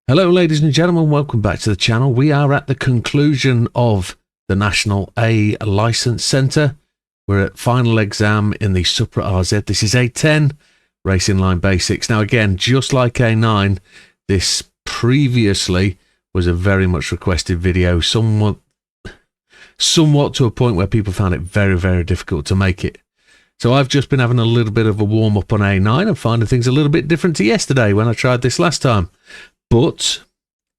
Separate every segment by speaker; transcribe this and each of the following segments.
Speaker 1: Hello ladies and gentlemen, welcome back to the channel. We are at the conclusion of the National A License Centre. We're at final exam in the Supra RZ. This is A10 Racing Line Basics. Now again, just like A9, this previously was a very much requested video, somewhat to a point where people found it very difficult to make it. So I've just been having a little bit of a warm up on A9 and finding things a little bit different to yesterday when I tried this last time. But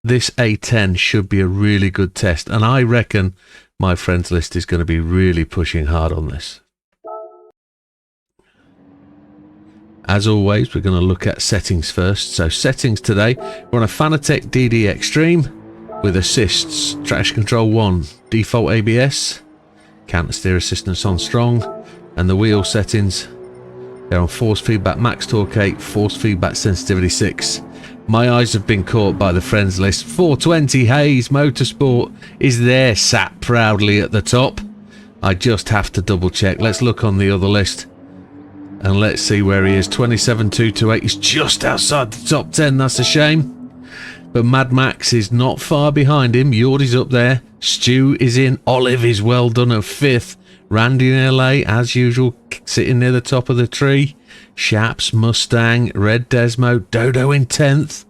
Speaker 1: this A10 should be a really good test, and I reckon my friends list is going to be really pushing hard on this. As always, we're going to look at settings first. So settings today, we're on a Fanatec DD Extreme with assists, traction control 1, default ABS, counter steer assistance on strong, and the wheel settings, they're on force feedback max torque 8, force feedback sensitivity 6. My eyes have been caught by the friends list. 420 Hayes Motorsport is there, sat proudly at the top. I just have to double check. Let's look on the other list and let's see where he is. 27228 is just outside the top 10. That's a shame. But Mad Max is not far behind him. Yordi's up there. Stu is in. Olive is well done at 5th. Randy in LA, as usual, sitting near the top of the tree. Shaps, Mustang, Red Desmo, Dodo in 10th.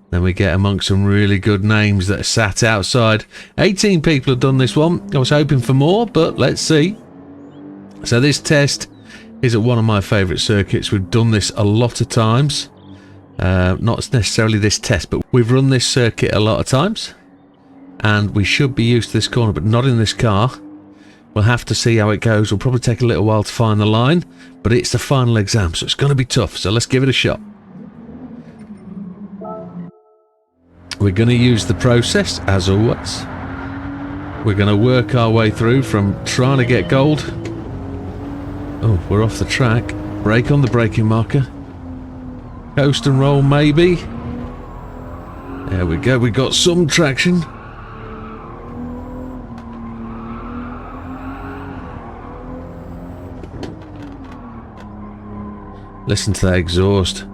Speaker 1: Then we get amongst some really good names that are sat outside. 18 people have done this one. I was hoping for more, but let's see. So this test is at one of my favourite circuits. We've done this a lot of times. Not necessarily this test, but we've run this circuit a lot of times. And we should be used to this corner, but not in this car. We'll have to see how it goes. It'll probably take a little while to find the line, but it's the final exam, so it's going to be tough. So let's give it a shot. We're going to use the process, as always. We're going to work our way through from trying to get gold. Oh, we're off the track. Brake on the braking marker. Coast and roll, maybe. There we go. We got some traction. Listen to that exhaust.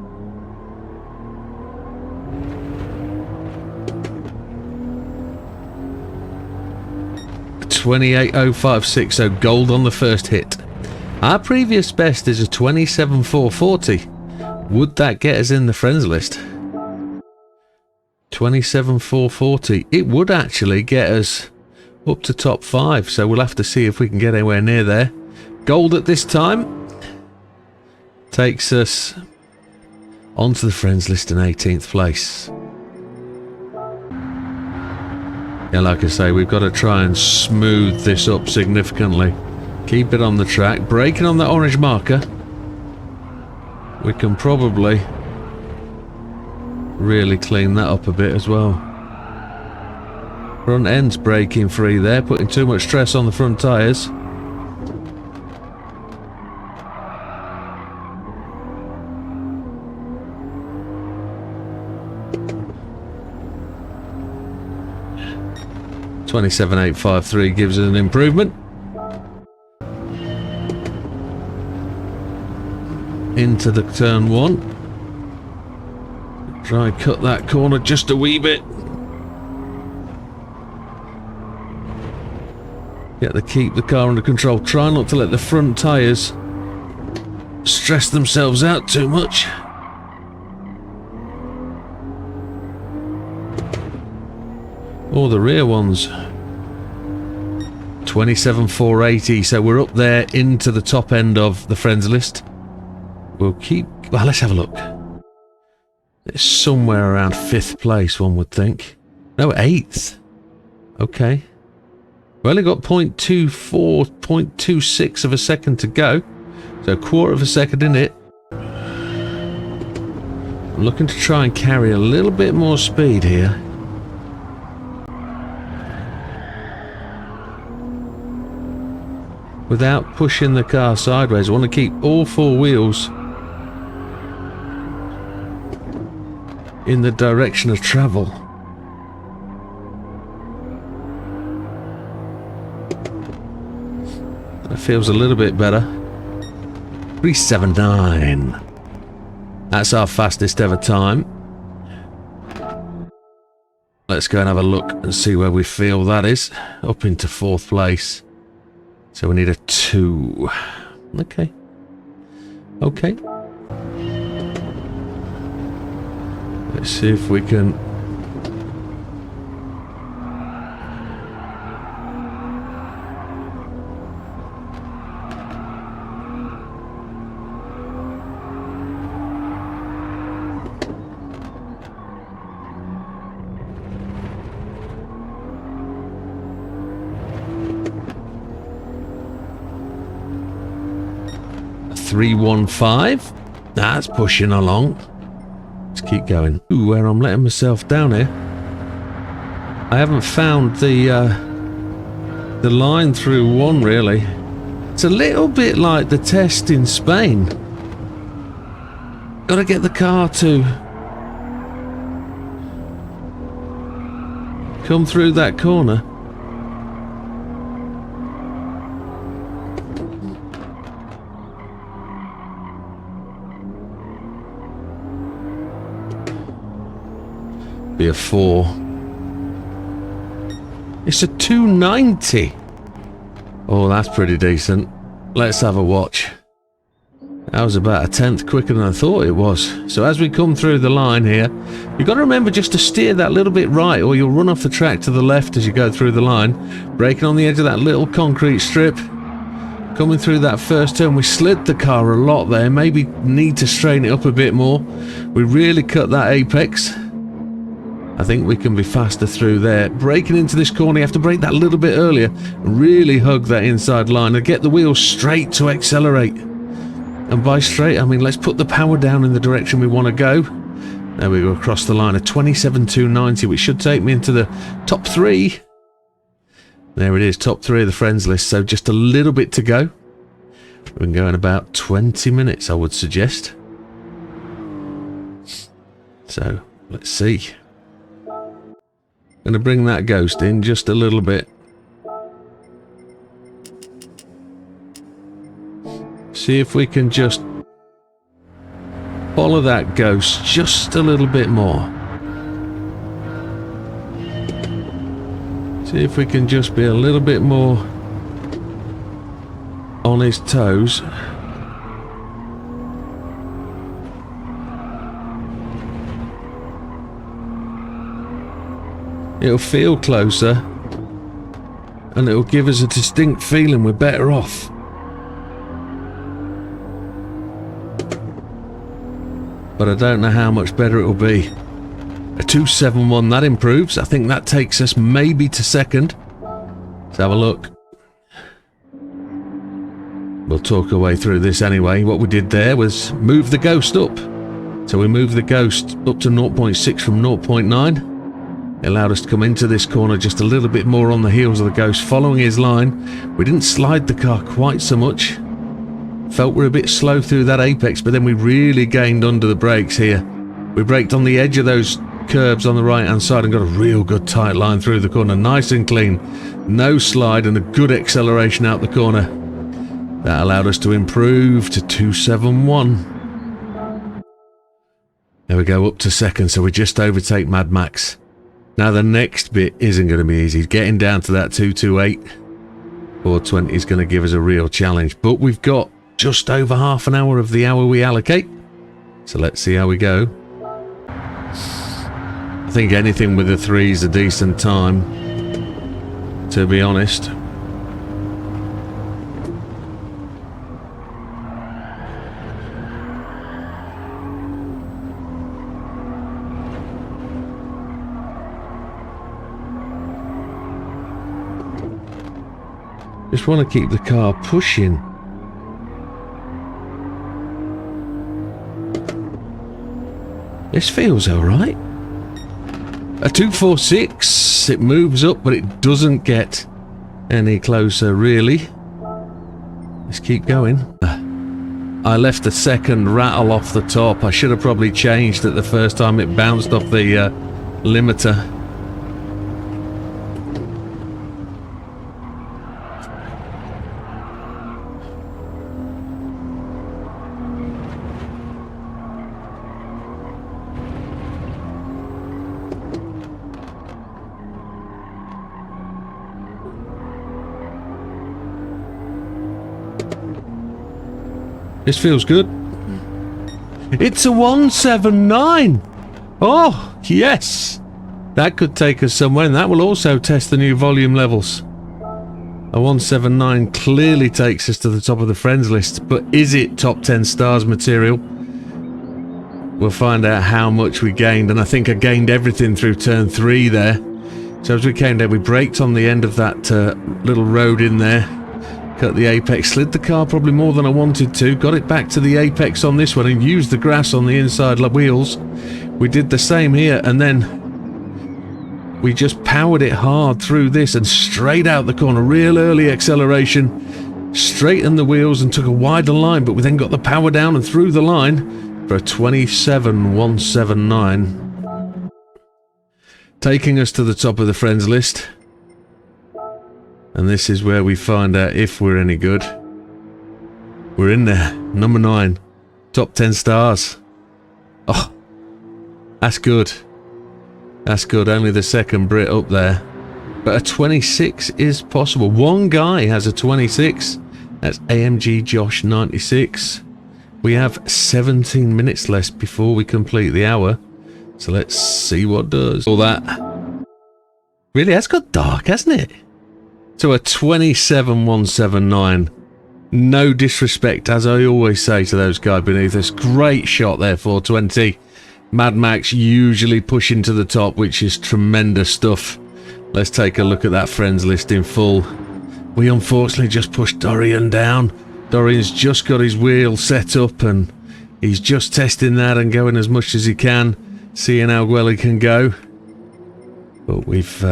Speaker 1: .28056, so gold on the first hit. Our previous best is a 27440. Would that get us in the friends list? 27440. It would actually get us up to top 5, so we'll have to see if we can get anywhere near there. Gold at this time takes us onto the friends list in 18th place. Yeah, like I say, we've got to try and smooth this up significantly. Keep it on the track, braking on that orange marker. We can probably really clean that up a bit as well. Front end's braking free there, putting too much stress on the front tyres. .27853 gives us an improvement. Into the turn 1. Try and cut that corner just a wee bit. Keep the car under control. Try not to let the front tyres stress themselves out too much. Or the rear ones. 27480, so we're up there into the top end of the friends list. We'll keep... well, let's have a look. It's somewhere around 5th place, one would think. No, 8th. Okay. We've only got 0.24, 0.26 of a second to go. So a quarter of a second in it. I'm looking to try and carry a little bit more speed here. Without pushing the car sideways. I want to keep all 4 wheels in the direction of travel. That feels a little bit better. 379. That's our fastest ever time. let's go and have a look and see where we feel that is. Up into 4th place. So we need a 2. Okay. Okay. Let's see if we can... a 315. That's pushing along. Let's keep going. Ooh, where I'm letting myself down here. I haven't found the line through 1 really. It's a little bit like the test in Spain. Got to get the car to come through that corner. Be a 4. It's a 290. Oh, that's pretty decent. Let's have a watch. That was about a 10th quicker than I thought it was. So as we come through the line here, you've got to remember just to steer that little bit right or you'll run off the track to the left as you go through the line. Braking on the edge of that little concrete strip. Coming through that first turn, we slid the car a lot there. Maybe need to straighten it up a bit more. We really cut that apex. I think we can be faster through there. Braking into this corner, you have to brake that little bit earlier. Really hug that inside line and get the wheels straight to accelerate. And by straight, I mean let's put the power down in the direction we want to go. There we go, across the line, a 27.290, which should take me into the top 3. There it is, top 3 of the friends list, so just a little bit to go. We can go in about 20 minutes, I would suggest. So, let's see. Going to bring that ghost in just a little bit. See if we can just follow that ghost just a little bit more. See if we can just be a little bit more on his toes. It'll feel closer and it'll give us a distinct feeling we're better off. But I don't know how much better it'll be. A 271, that improves. I think that takes us maybe to 2nd. Let's have a look. We'll talk our way through this anyway. What we did there was move the ghost up. So we moved the ghost up to 0.6 from 0.9. It allowed us to come into this corner just a little bit more on the heels of the ghost, following his line. We didn't slide the car quite so much. Felt we're a bit slow through that apex, but then we really gained under the brakes here. We braked on the edge of those curbs on the right hand side and got a real good tight line through the corner, nice and clean. No slide and a good acceleration out the corner. That allowed us to improve to 271. There we go, up to 2nd, so we just overtake Mad Max. Now the next bit isn't going to be easy. Getting down to that 228, 420 is going to give us a real challenge. But we've got just over half an hour of the hour we allocate. So let's see how we go. I think anything with a 3 is a decent time, to be honest. Just want to keep the car pushing. This feels alright. A 246, it moves up, but it doesn't get any closer, really. Let's keep going. I left the 2nd rattle off the top. I should have probably changed it the first time it bounced off the limiter. This feels good. It's a 179. Oh, yes. That could take us somewhere, and that will also test the new volume levels. A 179 clearly takes us to the top of the friends list, but is it top 10 stars material? We'll find out how much we gained, and I think I gained everything through turn 3 there. So as we came down, we braked on the end of that little road in there. Cut the apex, slid the car probably more than I wanted to, got it back to the apex on this one and used the grass on the inside wheels. We did the same here, and then we just powered it hard through this and straight out the corner, real early acceleration, straightened the wheels and took a wider line, but we then got the power down and through the line for a 27.179, taking us to the top of the friends list. And this is where we find out if we're any good. We're in there. Number 9. Top 10 stars. Oh, that's good. That's good. Only the second Brit up there. But a 26 is possible. One guy has a 26. That's AMG Josh 96. We have 17 minutes left before we complete the hour. So let's see what does. All that. Really, that's got dark, hasn't it? To a 27.179. No disrespect, as I always say to those guys beneath us. Great shot there, 420. Mad Max usually pushing to the top, which is tremendous stuff. Let's take a look at that friends list in full. We unfortunately just pushed Dorian down. Dorian's just got his wheel set up and he's just testing that and going as much as he can, seeing how well he can go. But we've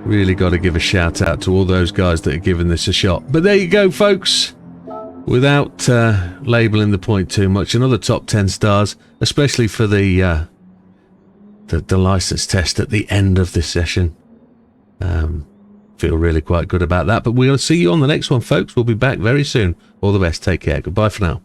Speaker 1: really got to give a shout out to all those guys that are giving this a shot. But there you go, folks. Without labelling the point too much, another top 10 stars, especially for the license test at the end of this session. Feel really quite good about that. But we'll see you on the next one, folks. We'll be back very soon. All the best. Take care. Goodbye for now.